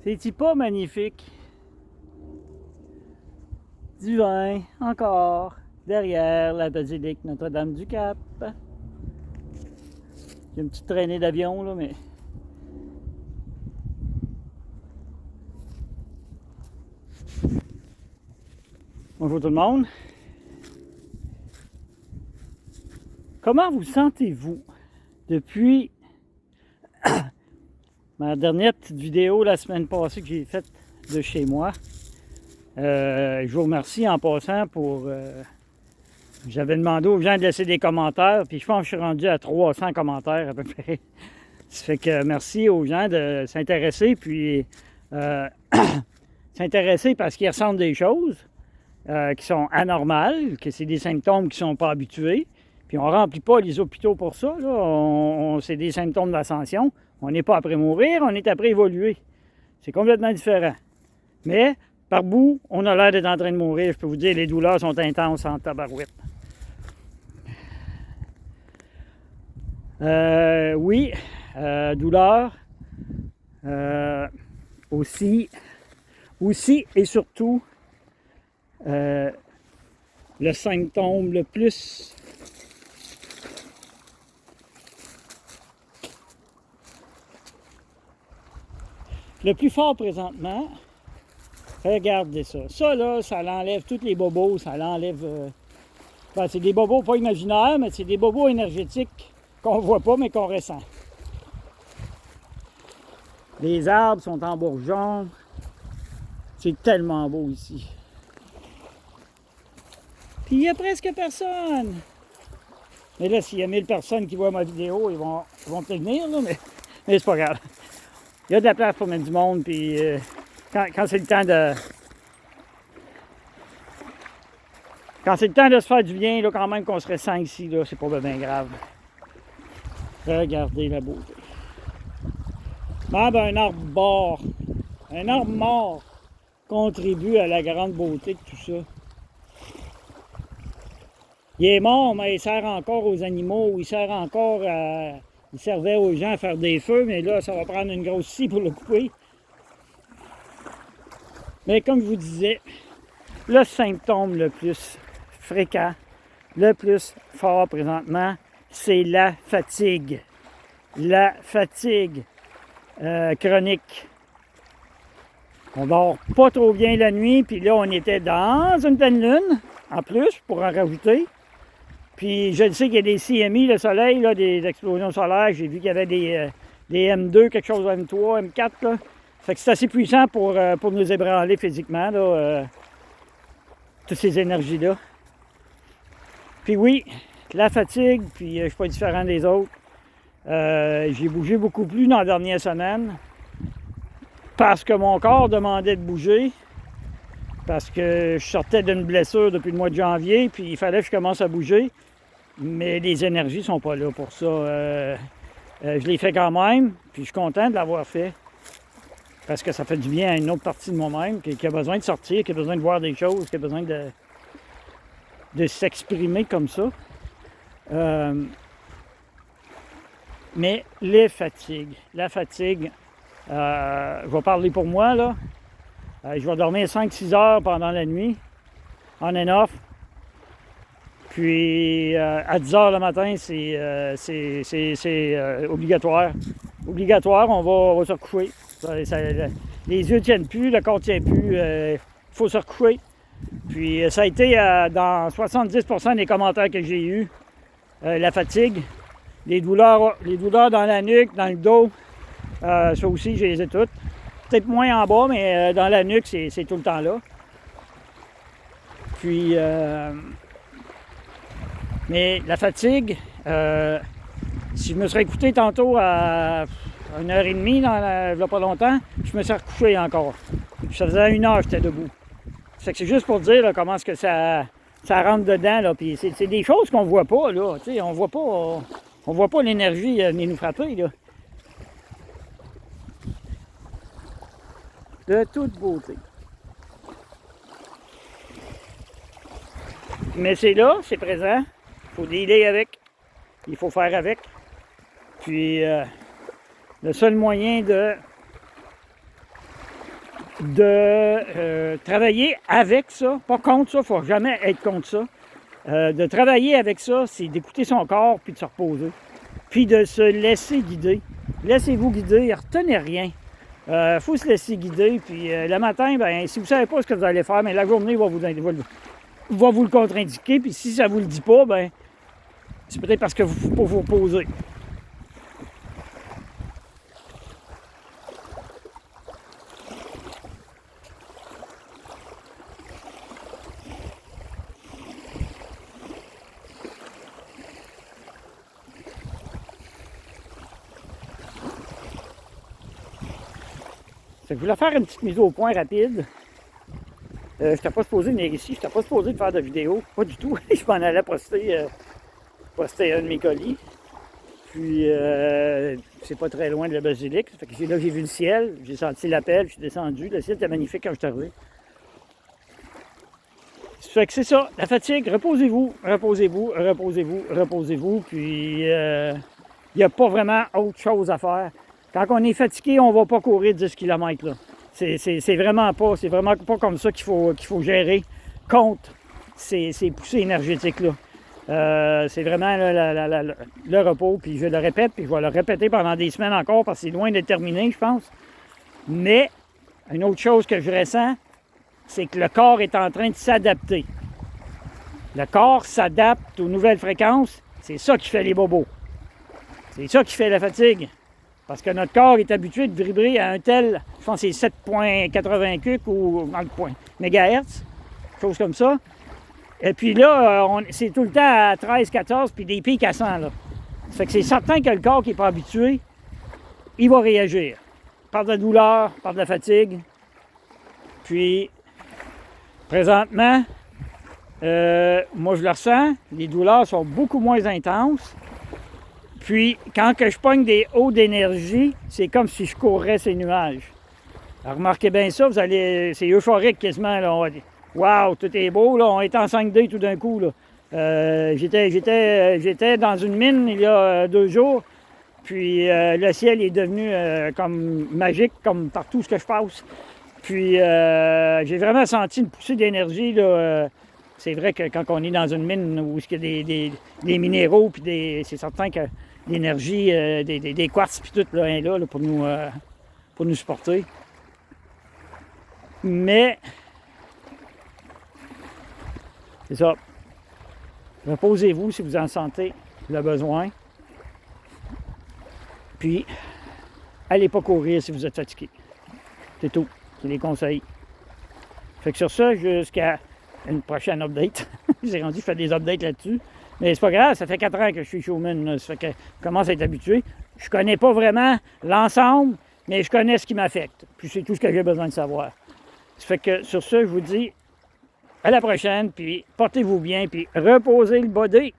C'est-tu pas magnifique? Du vin, encore, derrière la basilique Notre-Dame-du-Cap. Il y a une petite traînée d'avion, là, mais... Bonjour tout le monde. Comment vous sentez-vous depuis ma dernière petite vidéo la semaine passée que j'ai faite de chez moi? Je vous remercie en passant pour... j'avais demandé aux gens de laisser des commentaires, puis je pense que je suis rendu à 300 commentaires à peu près. Ça fait que merci aux gens de s'intéresser, puis s'intéresser parce qu'ils ressentent des choses qui sont anormales, que c'est des symptômes qui ne sont pas habitués. Puis on ne remplit pas les hôpitaux pour ça. Là. C'est des symptômes d'ascension. On n'est pas après mourir, on est après évoluer. C'est complètement différent. Mais par bout, on a l'air d'être en train de mourir. Je peux vous dire, les douleurs sont intenses en tabarouette. Oui, douleur. Aussi et surtout, le symptôme le plus fort présentement, regardez ça. Ça, là, ça l'enlève tous les bobos, ça l'enlève... ben, c'est des bobos pas imaginaires, mais c'est des bobos énergétiques qu'on voit pas, mais qu'on ressent. Les arbres sont en bourgeons. C'est tellement beau ici. Puis il n'y a presque personne. Mais là, s'il y a 1000 personnes qui voient ma vidéo, ils vont peut-être venir, là, mais c'est pas grave. Il y a de la place pour mettre du monde, puis quand c'est le temps de... Quand c'est le temps de se faire du bien, là, quand même qu'on serait 100 ici, là, c'est pas bien grave. Regardez la beauté. Même un arbre mort contribue à la grande beauté de tout ça. Il est mort, mais il sert encore aux animaux, il sert encore à... Il servait aux gens à faire des feux, mais là, ça va prendre une grosse scie pour le couper. Mais comme je vous disais, le symptôme le plus fréquent, le plus fort présentement, c'est la fatigue. La fatigue chronique. On dort pas trop bien la nuit, puis là, on était dans une pleine lune, en plus, pour en rajouter. Puis je sais qu'il y a des CMI, le soleil, là, des explosions solaires. J'ai vu qu'il y avait des M2, quelque chose de M3, M4. Là. Fait que c'est assez puissant pour nous ébranler physiquement, là, toutes ces énergies-là. Puis oui, la fatigue, puis je ne suis pas différent des autres. J'ai bougé beaucoup plus dans la dernière semaine parce que mon corps demandait de bouger. Parce que je sortais d'une blessure depuis le mois de janvier, puis il fallait que je commence à bouger. Mais les énergies ne sont pas là pour ça. Je l'ai fait quand même, puis je suis content de l'avoir fait. Parce que ça fait du bien à une autre partie de moi-même qui a besoin de sortir, qui a besoin de voir des choses, qui a besoin de s'exprimer comme ça. Mais la fatigue, je vais parler pour moi, là. Je vais dormir 5-6 heures pendant la nuit, on and off. Puis à 10 heures le matin, c'est obligatoire. Obligatoire, on va se recoucher. Les yeux ne tiennent plus, le corps ne tient plus, il faut se recoucher. Puis ça a été dans 70% des commentaires que j'ai eus, la fatigue, les douleurs dans la nuque, dans le dos, ça aussi, je les ai toutes. Peut-être moins en bas, mais dans la nuque, c'est tout le temps là. Puis, mais la fatigue, si je me serais écouté tantôt à 1h30, il n'y a pas longtemps, je me serais recouché encore. Ça faisait 1 heure que j'étais debout. C'est juste pour dire là, comment est-ce que ça rentre dedans. Là. Puis c'est des choses qu'on ne voit pas. Là. On voit pas l'énergie venir nous frapper. Là. De toute beauté. Mais c'est là, c'est présent. Il faut dealer avec. Il faut faire avec. Puis le seul moyen de de travailler avec ça, pas contre ça, il ne faut jamais être contre ça. De travailler avec ça, c'est d'écouter son corps puis de se reposer. Puis de se laisser guider. Laissez-vous guider, retenez rien. Il faut se laisser guider, puis le matin, ben, si vous ne savez pas ce que vous allez faire, ben, la journée va vous le contre-indiquer, puis si ça ne vous le dit pas, ben, c'est peut-être parce que vous ne faut pas vous reposer. Je voulais faire une petite mise au point rapide. Je n'étais pas supposé venir ici, je n'étais pas supposé de faire de vidéo, pas du tout. Je m'en allais poster un de mes colis. Puis, c'est pas très loin de la basilique. Fait que là, j'ai vu le ciel, j'ai senti l'appel, je suis descendu. Le ciel était magnifique quand je suis arrivé. Fait que c'est ça, la fatigue, reposez-vous, reposez-vous, reposez-vous, reposez-vous. Puis, il n'y a pas vraiment autre chose à faire. Quand on est fatigué, on ne va pas courir 10 km. Là. C'est vraiment pas comme ça qu'il faut gérer contre ces poussées énergétiques-là. C'est vraiment le repos, puis je le répète, puis je vais le répéter pendant des semaines encore, parce que c'est loin d'être terminé, je pense. Mais, une autre chose que je ressens, c'est que le corps est en train de s'adapter. Le corps s'adapte aux nouvelles fréquences, c'est ça qui fait les bobos. C'est ça qui fait la fatigue. Parce que notre corps est habitué de vibrer à un tel, je pense que c'est 7,80 cuc ou mégahertz, chose comme ça. Et puis là, c'est tout le temps à 13, 14, puis des pics à 100. Là. Ça fait que c'est certain que le corps qui n'est pas habitué, il va réagir. Par de la douleur, par de la fatigue. Puis, présentement, moi je le ressens, les douleurs sont beaucoup moins intenses. Puis, quand que je pogne des hauts d'énergie, c'est comme si je courais ces nuages. Alors, remarquez bien ça, c'est euphorique quasiment. Là. Wow, tout est beau, là. On est en 5D tout d'un coup. Là. J'étais dans une mine il y a 2 jours, puis le ciel est devenu comme magique, comme partout ce que je passe. Puis, j'ai vraiment senti une poussée d'énergie, là. C'est vrai que quand on est dans une mine où il y a des minéraux, puis c'est certain que l'énergie, des quartz, puis tout, là, est là pour nous supporter. Mais, c'est ça. Reposez-vous si vous en sentez le besoin. Puis, allez pas courir si vous êtes fatigué. C'est tout. C'est les conseils. Fait que sur ça, jusqu'à une prochaine update. J'ai rendu, je fais des updates là-dessus. Mais c'est pas grave, ça fait 4 ans que je suis showman. Ça fait que je commence à être habitué. Je connais pas vraiment l'ensemble, mais je connais ce qui m'affecte. Puis c'est tout ce que j'ai besoin de savoir. Ça fait que sur ça, je vous dis à la prochaine, puis portez-vous bien, puis reposez le body.